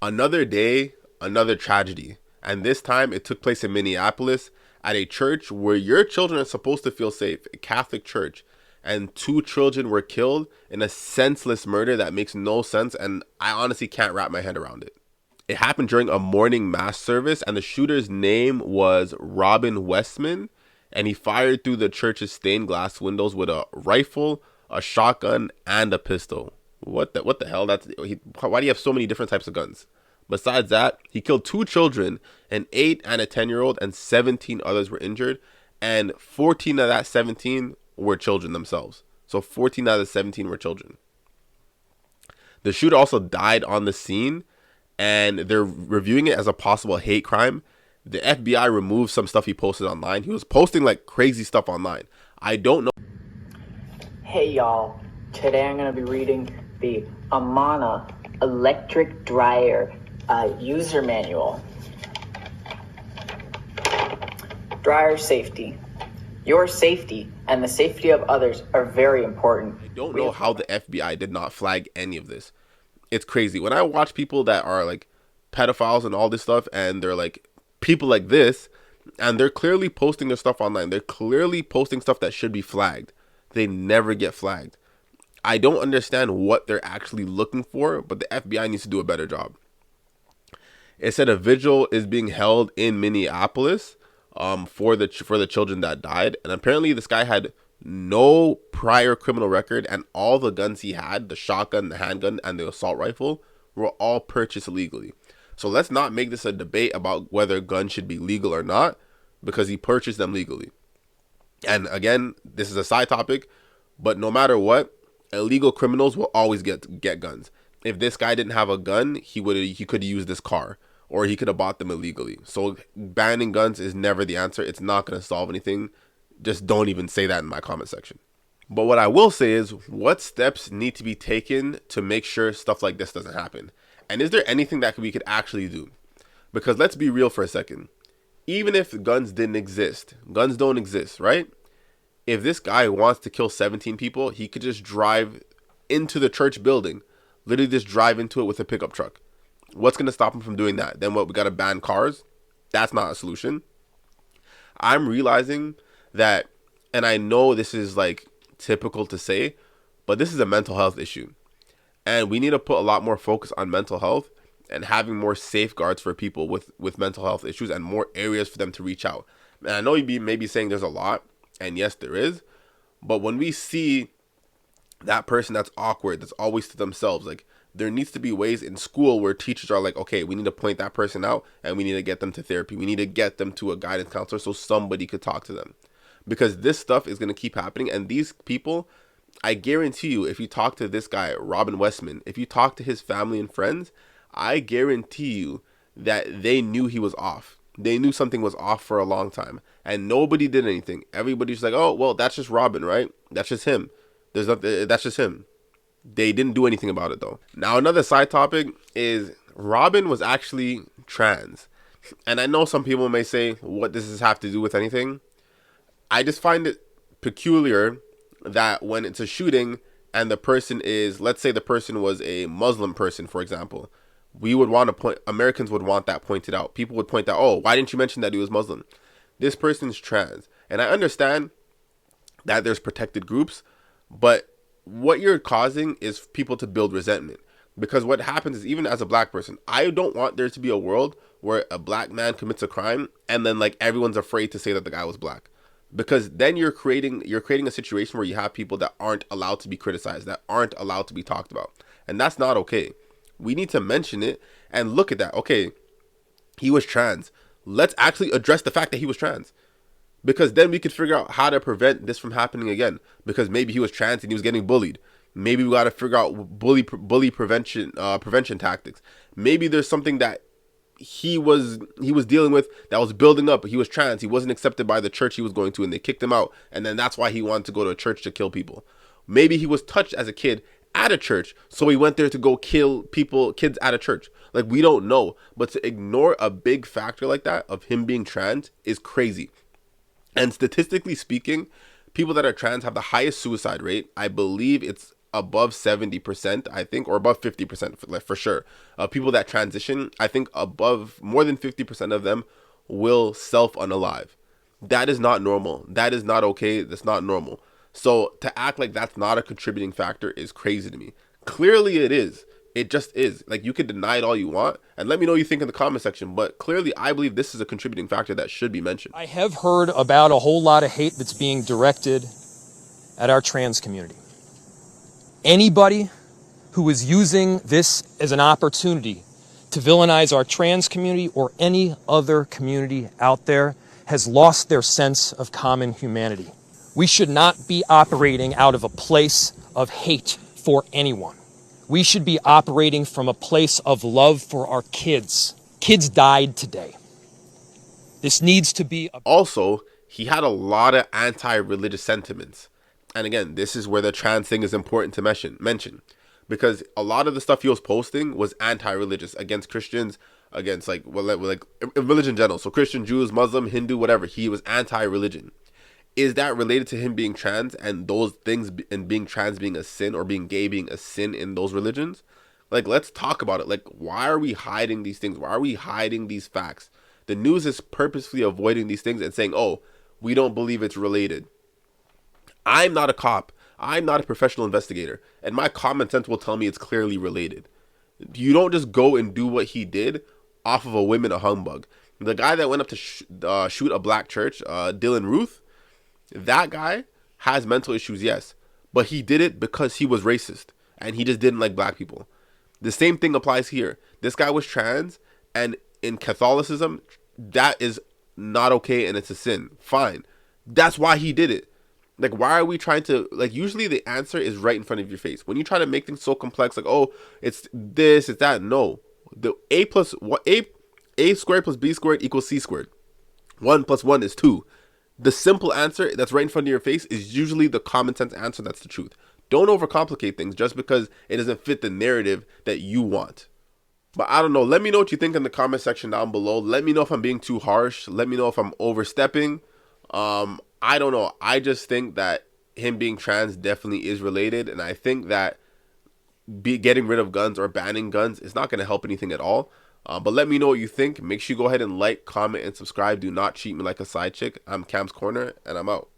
Another day, another tragedy. And this time it took place in Minneapolis at a church where your children are supposed to feel safe, a Catholic church. And two children were killed in a senseless murder that makes no sense. And I honestly can't wrap my head around it. It happened during a morning mass service, and the shooter's name was Robin Westman. And he fired through the church's stained glass windows with a rifle, a shotgun, and a pistol. What the hell? Why do you have so many different types of guns? Besides that, he killed two children, an 8 and a 10-year-old, and 17 others were injured, and 14 of that 17 were children themselves. So 14 out of the 17 were children. The shooter also died on the scene, and they're reviewing it as a possible hate crime. The FBI removed some stuff he posted online. He was posting like crazy stuff online. I don't know. Hey y'all, today I'm going to be reading the Amana electric dryer user manual. Dryer safety. Your safety and the safety of others are very important. I don't know how the FBI did not flag any of this. It's crazy. When I watch people that are like pedophiles and all this stuff, and they're like people like this, and they're clearly posting their stuff online. They're clearly posting stuff that should be flagged. They never get flagged. I don't understand what they're actually looking for, but the FBI needs to do a better job. It said a vigil is being held in Minneapolis for the children that died, and apparently this guy had no prior criminal record, and all the guns he had, the shotgun, the handgun, and the assault rifle, were all purchased illegally. So let's not make this a debate about whether guns should be legal or not, because he purchased them legally. And again, this is a side topic, but no matter what, illegal criminals will always get guns. If this guy didn't have a gun, he could use this car, or he could have bought them illegally. So banning guns is never the answer. It's not going to solve anything. Just don't even say that in my comment section. But what I will say is, what steps need to be taken to make sure stuff like this doesn't happen? And is there anything that we could actually do? Because let's be real for a second. Even if guns didn't exist, guns don't exist, right? If this guy wants to kill 17 people, he could just drive into the church building. Literally just drive into it with a pickup truck. What's going to stop him from doing that? Then what, we got to ban cars? That's not a solution. I'm realizing that, and I know this is like typical to say, but this is a mental health issue. And we need to put a lot more focus on mental health and having more safeguards for people with mental health issues, and more areas for them to reach out. And I know you'd maybe saying there's a lot, and yes, there is. But when we see that person that's awkward, that's always to themselves, like, there needs to be ways in school where teachers are like, okay, we need to point that person out, and we need to get them to therapy. We need to get them to a guidance counselor so somebody could talk to them. Because this stuff is going to keep happening. And these people, I guarantee you, if you talk to this guy, Robin Westman, if you talk to his family and friends, I guarantee you that they knew he was off. They knew something was off for a long time. And nobody did anything. Everybody's like, oh, well, that's just Robin, right? That's just him. That's just him. They didn't do anything about it, though. Now, another side topic is Robin was actually trans. And I know some people may say, what does this have to do with anything? I just find it peculiar that when it's a shooting and the person is, let's say the person was a Muslim person, for example, Americans would want that pointed out. People would point out, oh, why didn't you mention that he was Muslim? This person's trans. And I understand that there's protected groups, but what you're causing is people to build resentment. Because what happens is, even as a black person, I don't want there to be a world where a black man commits a crime and then like everyone's afraid to say that the guy was black. Because then you're creating a situation where you have people that aren't allowed to be criticized, that aren't allowed to be talked about. And that's not okay. We need to mention it and look at that. Okay, he was trans. Let's actually address the fact that he was trans. Because then we could figure out how to prevent this from happening again. Because maybe he was trans and he was getting bullied. Maybe we got to figure out bully prevention tactics. Maybe there's something that he was dealing with that was building up. He was trans. He wasn't accepted by the church he was going to, and they kicked him out. And then that's why he wanted to go to a church to kill people. Maybe he was touched as a kid at a church, so he went there to go kill kids at a church. Like, we don't know. But to ignore a big factor like that of him being trans is crazy. And statistically speaking, people that are trans have the highest suicide rate. I believe it's above 70%, I think, or above 50% for sure. People that transition, I think above more than 50% of them will self unalive. That is not normal. That is not okay. That's not normal. So to act like that's not a contributing factor is crazy to me. Clearly it is. It just is. Like, you can deny it all you want, and let me know what you think in the comment section, but clearly I believe this is a contributing factor that should be mentioned. I have heard about a whole lot of hate that's being directed at our trans community. Anybody who is using this as an opportunity to villainize our trans community or any other community out there has lost their sense of common humanity. We should not be operating out of a place of hate for anyone. We should be operating from a place of love for our kids. Kids died today. This needs to be Also, he had a lot of anti-religious sentiments. And again, this is where the trans thing is important to mention. Because a lot of the stuff he was posting was anti-religious, against Christians, against like religion in general. So Christian, Jews, Muslim, Hindu, whatever. He was anti-religion. Is that related to him being trans and those things, and being trans being a sin, or being gay being a sin in those religions? Like, let's talk about it. Like, why are we hiding these things? Why are we hiding these facts? The news is purposefully avoiding these things and saying, oh, we don't believe it's related. I'm not a cop. I'm not a professional investigator. And my common sense will tell me it's clearly related. You don't just go and do what he did off of a whim and a humbug. The guy that went up to shoot a black church, Dylan Ruth, that guy has mental issues, yes. But he did it because he was racist. And he just didn't like black people. The same thing applies here. This guy was trans, and in Catholicism, that is not okay and it's a sin. Fine. That's why he did it. Like, why are we trying to, like, usually the answer is right in front of your face. When you try to make things so complex, like, oh, it's this, it's that. No. The A squared plus B squared equals C squared. 1 plus 1 is 2. The simple answer that's right in front of your face is usually the common sense answer that's the truth. Don't overcomplicate things just because it doesn't fit the narrative that you want. But I don't know. Let me know what you think in the comment section down below. Let me know if I'm being too harsh. Let me know if I'm overstepping. I don't know. I just think that him being trans definitely is related. And I think that getting rid of guns or banning guns is not going to help anything at all. But let me know what you think. Make sure you go ahead and like, comment, and subscribe. Do not treat me like a side chick. I'm KamsCorner, and I'm out.